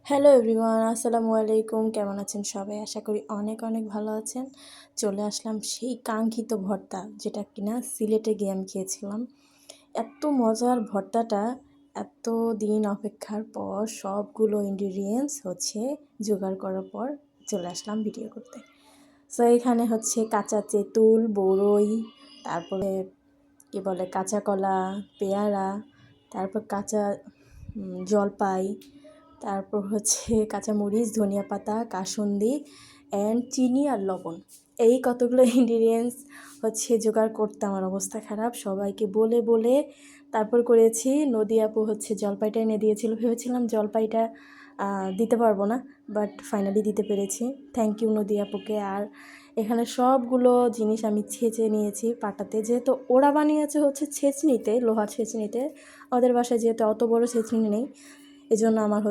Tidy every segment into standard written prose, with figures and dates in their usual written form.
Hello everyone, আসসালামু আলাইকুম। কেমন আছেন সবাই? আশা করি অনেক অনেক ভালো আছেন। চলে আসলাম সেই কাঙ্ক্ষিত ভর্তা, যেটা কিনা সিলেটে গিয়ে আমি খেয়েছিলাম। এত মজার ভর্তাটা, এত দিন অপেক্ষার পর সবগুলো ইনগ্রিডিয়েন্টস জোগাড় করার পর চলে আসলাম ভিডিও করতে। সো এখানে কাঁচা তেঁতুল, বড়ই, তারপরে কী বলে কাঁচা কলা, পেয়ারা, তারপর কাঁচা জলপাই, তারপর কাঁচামরিচ, ধনিয়া পাতা, কাসুন্দি অ্যান্ড চিনি আর লবণ। এই কতগুলো ইনগ্রিডিয়েন্টস জোগাড় করতে আমার অবস্থা খারাপ। সবাইকে বলে বলে তারপর করেছি। নদী আপু জলপাইটা এনে দিয়েছিল। ভেবেছিলাম জলপাইটা দিতে পারবো না, বাট ফাইনালি দিতে পেরেছি। থ্যাংক ইউ নদী আপুকে। আর এখানে সবগুলো জিনিস আমি ছেঁচে নিয়েছি পাটাতে, যেহেতু ওরা বানিয়েছে ছেঁচনিতে, লোহার ছেঁচনিতে। ওদের বাসায় যেহেতু অত বড় ছেঁচনি নেই, এজন্য আমার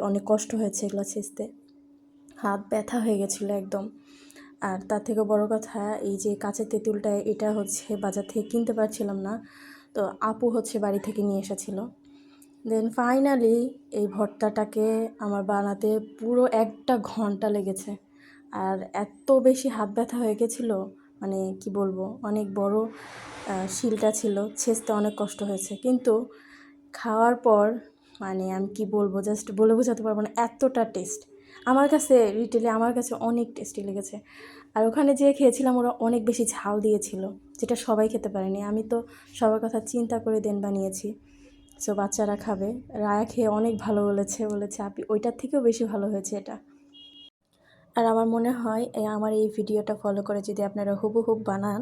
অনেক কষ্ট হয়েছে এগুলো ছেঁচতে। হাত ব্যথা হয়ে গেছিলো একদম। আর তার থেকেও বড় কথা, এই যে কাঁচা তেঁতুলটা, এটা বাজার থেকে কিনতে পারছিলাম না, তো আপু বাড়ি থেকে নিয়ে এসেছিলো। দেন ফাইনালি এই ভর্তাটাকে আমার বানাতে পুরো 1 ঘন্টা লেগেছে। আর এত বেশি হাত ব্যথা হয়ে গেছিলো, মানে কি বলবো, অনেক বড় শিলটা ছিল, ছেঁচতে অনেক কষ্ট হয়েছে। কিন্তু খাওয়ার পর মানে আমি কি বলবো, জাস্ট বলে বোঝাতে পারবো না, এতটা টেস্ট আমার কাছে, আমার কাছে অনেক টেস্টি লেগেছে। আর ওখানে যেয়ে খেয়েছিলাম, ওরা অনেক বেশি ঝাল দিয়েছিল, যেটা সবাই খেতে পারেনি। আমি তো সবার কথা চিন্তা করে দেন বানিয়েছি। সো বাচ্চারা খাবে। রায়া খেয়ে অনেক ভালো বলেছে আপনি ওইটার থেকেও বেশি ভালো হয়েছে এটা। আর আমার মনে হয় আমার এই ভিডিওটা ফলো করে যদি আপনারা হুবহুব বানান,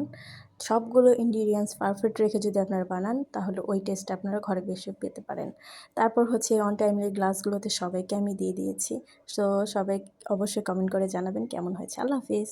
সবগুলো ইনগ্রিডিয়েন্টস পারফেক্ট রেখে যদি আপনারা বানান, তাহলে ওই টেস্টটা আপনারা ঘরে বসে পেতে পারেন। তারপর অন টাইমের গ্লাসগুলোতে সবাইকে আমি দিয়ে দিয়েছি। সো সবাই অবশ্যই কমেন্ট করে জানাবেন কেমন হয়েছে। আল্লাহ হাফিজ।